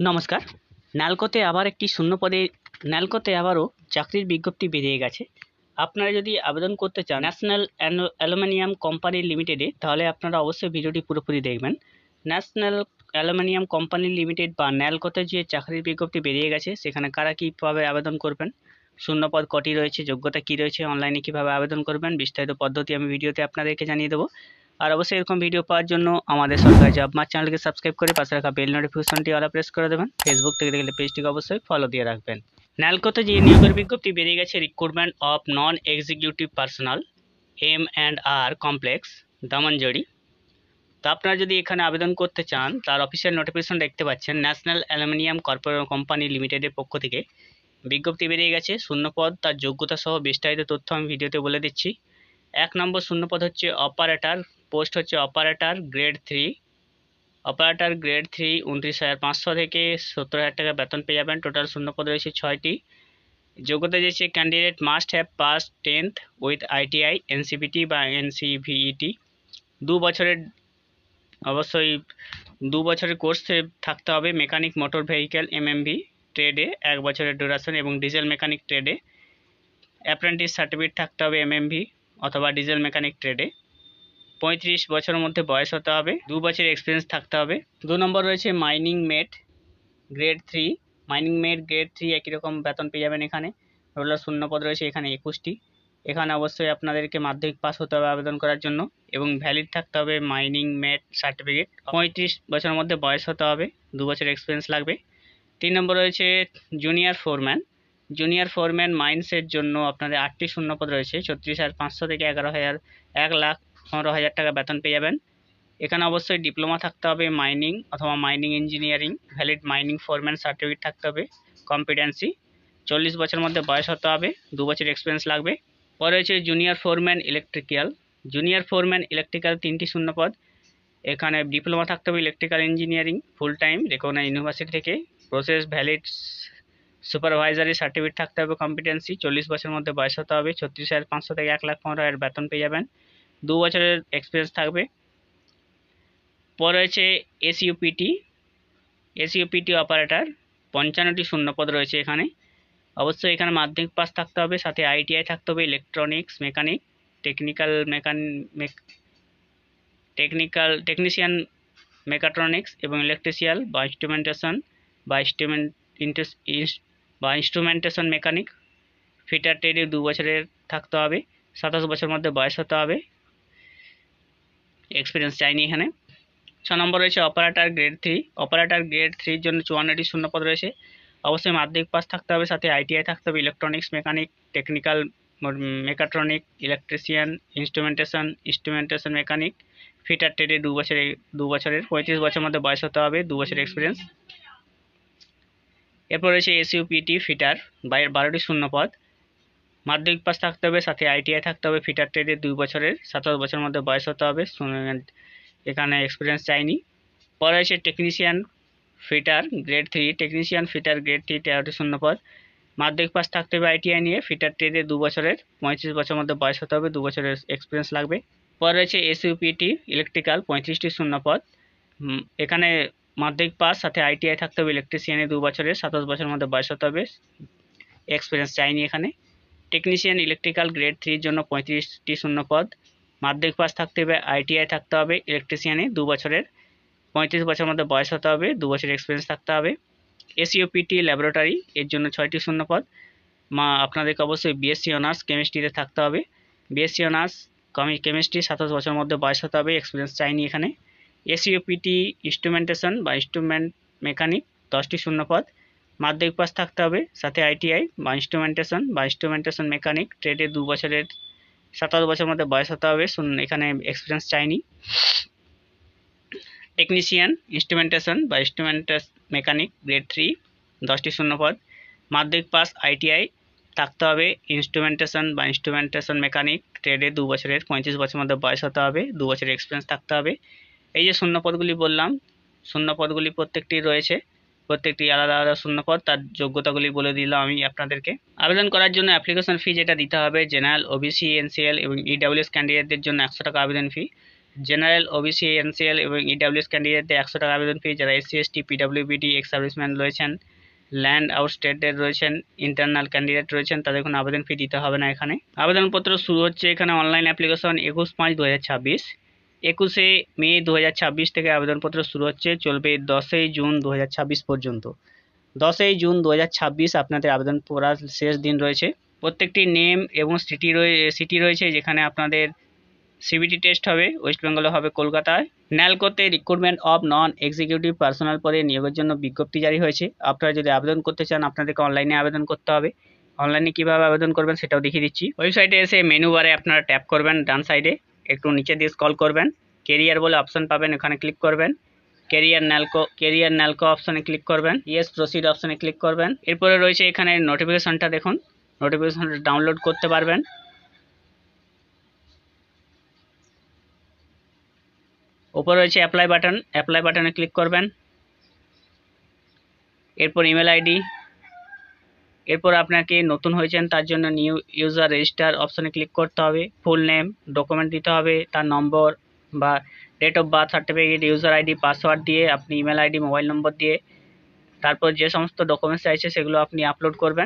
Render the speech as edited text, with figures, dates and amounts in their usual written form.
নমস্কার। ন্যালকোতে আবার একটি শূন্য পদে ন্যালকোতে আবারও চাকরির বিজ্ঞপ্তি বেরিয়ে গেছে। আপনারা যদি আবেদন করতে চান ন্যাশনাল অ্যালুমিনিয়াম কোম্পানি লিমিটেডে, তাহলে আপনারা অবশ্যই ভিডিওটি পুরোপুরি দেখবেন। ন্যাশনাল অ্যালুমিনিয়াম কোম্পানি লিমিটেড বা ন্যালকোতে যে চাকরির বিজ্ঞপ্তি বেরিয়ে গেছে, সেখানে কারা কীভাবে আবেদন করবেন, শূন্যপদ কটি রয়েছে, যোগ্যতা কী রয়েছে, অনলাইনে কীভাবে আবেদন করবেন, বিস্তারিত পদ্ধতি আমি ভিডিওতে আপনাদেরকে জানিয়ে দেবো। আর অবশ্যই এরকম ভিডিও পাওয়ার জন্য আমাদের সরকারি জব মার্ট চ্যানেলকে সাবস্ক্রাইব করে পাশে রাখা বেল নোটিফিকেশনটি অল প্রেস করে দেবেন। ফেসবুক থেকে দেখলে পেজটিকে অবশ্যই ফলো দিয়ে রাখবেন। ন্যালকোতে যে নিয়োগের বিজ্ঞপ্তি বেরিয়ে গেছে, recruitment of non executive personnel M&R complex Damanjodi. তো আপনারা যদি এখানে আবেদন করতে চান, তার অফিসিয়াল নোটিফিকেশন দেখতে পাচ্ছেন। ন্যাশনাল অ্যালুমিনিয়াম কোম্পানি লিমিটেডের পক্ষ থেকে বিজ্ঞপ্তি বেরিয়ে গেছে। শূন্যপদ, তার যোগ্যতা সহ বিস্তারিত তথ্য আমি ভিডিওতে বলে দিচ্ছি। 1 নম্বর শূন্যপদ হচ্ছে অপারেটর, পোস্ট হচ্ছে অপারেটর গ্রেড 3। অপারেটর গ্রেড 3 29,500 থেকে 70,000 টাকা বেতন পেয়ে যাবেন। টোটাল শূন্যপদ রয়েছে 6টি। যোগ্যতা দিয়েছে candidate must have pass 10th with ITI, NCPT বা NCVET। 2 বছরের অবশ্যই 2 বছরের কোর্সে থাকতে হবে। মেকানিক মোটর ভেহিক্যাল MMV ট্রেডে 1 বছরের ডিউরেশন এবং ডিজেল মেকানিক ট্রেডে অ্যাপ্রেন্টিস সার্টিফিকেট থাকতে হবে MMV অথবা ডিজেল মেকানিক ট্রেডে। 35 বছরের মধ্যে বয়স হতে হবে। 2 বছরের এক্সপিরিয়েন্স থাকতে হবে। 2 নম্বর রয়েছে মাইনিং মেট গ্রেড 3। মাইনিং মেট গ্রেড 3 একই রকম বেতন পেয়ে যাবেন এখানে। টোটাল শূন্যপদ রয়েছে এখানে 21টি। এখানে অবশ্যই আপনাদেরকে মাধ্যমিক পাস হতে হবে আবেদন করার জন্য এবং ভ্যালিড থাকতে হবে মাইনিং মেট সার্টিফিকেট। 35 বছরের মধ্যে বয়স হতে হবে। 2 বছরের এক্সপিরিয়েন্স লাগবে। 3 নম্বর রয়েছে জুনিয়র ফোরম্যান। জুনিয়র ফোরম্যান মাইন্সের জন্য আপনাদের 8টি শূন্যপদ রয়েছে। 36,500 থেকে 1,15,000 টাকা বেতন পেয়ে যাবেন। এখানে অবশ্যই ডিপ্লোমা থাকতে হবে মাইনিং অথবা mining engineering, valid mining foreman certificate থাকতে হবে, কম্পিটেন্সি। 40 বছরের মধ্যে বয়স হতে হবে। 2 বছর এক্সপিরিয়েন্স লাগবে। পরে রয়েছে junior foreman electrical. Junior foreman electrical 3টি শূন্যপদ। এখানে ডিপ্লোমা থাকতে হবে electrical engineering full time recognized university থেকে। প্রসেস ভ্যালিড সুপারভাইজারি সার্টিফিকেট থাকতে হবে, কম্পিটেন্সি। 40 বছরের মধ্যে বয়স হতে হবে। 36,500 থেকে 1,15,000 বেতন পেয়ে যাবেন। 2 বছরের এক্সপিরিয়েন্স থাকবে। পরে রয়েছে এসইউপিটি অপারেটর। 55টি শূন্যপদ রয়েছে এখানে। অবশ্যই এখানে মাধ্যমিক পাস থাকতে হবে, সাথে ITI থাকতে হবে, ইলেকট্রনিক্স মেকানিক, টেকনিশিয়ান মেকাট্রনিক্স এবং ইলেকট্রিশিয়ান বা ইনস্ট্রুমেন্টেশন মেকানিক। ফিটার ট্রেডে 2 বছরের থাকতে হবে। 27 বছরের মধ্যে বয়স হতে হবে। এক্সপিরিয়েন্স চাইনি এখানে। 6 নম্বর রয়েছে অপারেটর গ্রেড 3। অপারেটর গ্রেড 3 এর জন্য 54টি শূন্যপদ রয়েছে। অবশ্যই মাধ্যমিক পাস থাকতে হবে, সাথে ITI থাকতে হবে, electronics mechanic, technical mechatronic, electrician, instrumentation mechanic. Fitter ট্রেডে 2 বছরের 35 বছরের মধ্যে বয়স হতে হবে। 2 বছরের এক্সপিরিয়েন্স। এরপর রয়েছে এসইউপিটি ফিটার, 12টি শূন্যপদ। মাধ্যমিক পাস থাকতে হবে, সাথে ITI থাকতে হবে, ফিটার ট্রেডে 2 বছরের 27 বছরের মধ্যে বয়স হতে হবে। এখানে এক্সপিরিয়েন্স চাইনি। পরে রয়েছে technician fitter grade 3। Technician fitter grade 3 13টি শূন্যপদ। মাধ্যমিক পাস থাকতে হবে ITI নিয়ে। ফিটার ট্রেডে 2 বছরের 35 বছরের মধ্যে বয়স হতে হবে। 2 বছরের এক্সপিরিয়েন্স লাগবে। পরে রয়েছে এসইউপিটি ইলেকট্রিক্যাল, 35টি শূন্যপদ। এখানে মাধ্যমিক পাস, সাথে ITI থাকতে হবে, ইলেকট্রিশিয়ানে 2 বছরের 27 বছরের মধ্যে বয়স হতে হবে। এক্সপিরিয়েন্স চাইনি এখানে। টেকনিশিয়ান ইলেকট্রিক্যাল গ্রেড 3 এর জন্য 35টি শূন্যপদ। মাধ্যমিক পাস থাকতে হবে, ITI থাকতে হবে, ইলেকট্রিশিয়ানে 2 বছরের 35 বছরের মধ্যে বয়স হতে হবে। 2 বছরের এক্সপিরিয়েন্স থাকতে হবে। এসইউপিটি ল্যাবরেটরি, এর জন্য 6টি শূন্যপদ। আপনাদেরকে অবশ্যই BSc অনার্স কেমিস্ট্রিতে থাকতে হবে। BSc অনার্স কেমিস্ট্রি 27 বছরের মধ্যে বয়স হতে হবে। এক্সপিরিয়েন্স চাইনি এখানে। এসইউপিটি ইনস্ট্রুমেন্টেশন বা ইনস্ট্রুমেন্ট মেকানিক, 10টি শূন্যপদ। মাধ্যমিক পাস থাকতে হবে, সাথে ITI বা ইনস্ট্রুমেন্টেশন মেকানিক ট্রেডে 2 বছরের 27 বছরের মধ্যে বয়স হতে হবে। এখানে এক্সপিরিয়েন্স চাইনি। টেকনিশিয়ান ইনস্ট্রুমেন্টেশন বা মেকানিক গ্রেড 3, 10টি শূন্যপদ। মাধ্যমিক পাস ITI থাকতে হবে, ইনস্ট্রুমেন্টেশন মেকানিক ট্রেডে 2 বছরের 35 বছরের মধ্যে বয়স হতে হবে। 2 বছরের এক্সপিরিয়েন্স থাকতে হবে। এই যে শূন্যপদগুলি বললাম, শূন্যপদগুলি প্রত্যেকটি রয়েছে, প্রত্যেকটি আলাদা আলাদা শূন্যপদ। তার যোগ্যতাগুলি বলে দিলাম আমি আপনাদেরকে। আবেদন করার জন্য অ্যাপ্লিকেশন ফি যেটা দিতে হবে, জেনারেল, OBC, NCL এবং EWS ক্যান্ডিডেটদের জন্য 100 টাকা আবেদন ফি। জেনারেল, ওবিসি, এনসিএল এবং ইডাব্লিউএস ক্যান্ডিডেটদের 100 টাকা আবেদন ফি। যারা এসসি, এসটি, পিডাব্লিউবিডি, এক্স সার্ভিসম্যান রয়েছেন, ল্যান্ড আউট স্টেটের রয়েছেন, ইন্টারনাল ক্যান্ডিডেট রয়েছেন, তাদের কোনো আবেদন ফি দিতে হবে না এখানে। আবেদনপত্র শুরু হচ্ছে এখানে অনলাইন অ্যাপ্লিকেশন 21/5/2026। 21শে মে 2026 থেকে আবেদনপত্র শুরু হচ্ছে, চলবে 10ই জুন 2026 পর্যন্ত। 10ই জুন 2026 আপনাদের আবেদন করার শেষ দিন রয়েছে। প্রত্যেকটি নেম এবং সিটি রয়েছে যেখানে আপনাদের সিবিটি টেস্ট হবে। ওয়েস্ট বেঙ্গলে হবে কলকাতায়। ন্যালকোতে recruitment of non executive personnel পদে নিয়োগের জন্য বিজ্ঞপ্তি জারি হয়েছে। আপনারা যদি আবেদন করতে চান আপনাদেরকে অনলাইনে আবেদন করতে হবে। অনলাইনে কীভাবে আবেদন করবেন সেটাও দেখিয়ে দিচ্ছি। ওয়েবসাইটে এসে মেনু বারে আপনারা ট্যাপ করবেন, ডান সাইডে একটু নিচে দিয়ে স্ক্রল করবেন, কেরিয়ার বলে অপশন পাবেন, এখানে ক্লিক করবেন। কেরিয়ার ন্যালকো অপশনে ক্লিক করবেন, ইয়েস প্রসিড অপশনে ক্লিক করবেন। এরপরে রয়েছে এখানে নোটিফিকেশনটা, দেখুন নোটিফিকেশনটা ডাউনলোড করতে পারবেন। উপরে রয়েছে অ্যাপ্লাই বাটন, অ্যাপ্লাই বাটনে ক্লিক করবেন। এরপর ইমেল আইডি, এরপর আপনাকে নতুন হয়েছেন তার জন্য নিউ ইউজার রেজিস্টার অপশনে ক্লিক করতে হবে। ফুল নেম, ডকুমেন্ট দিতে হবে, তার নম্বর বা date of birth certificate, user ID, password দিয়ে আপনি ইমেল আইডি, মোবাইল নম্বর দিয়ে তারপর যে সমস্ত ডকুমেন্টস চাইছে সেগুলো আপনি আপলোড করবেন।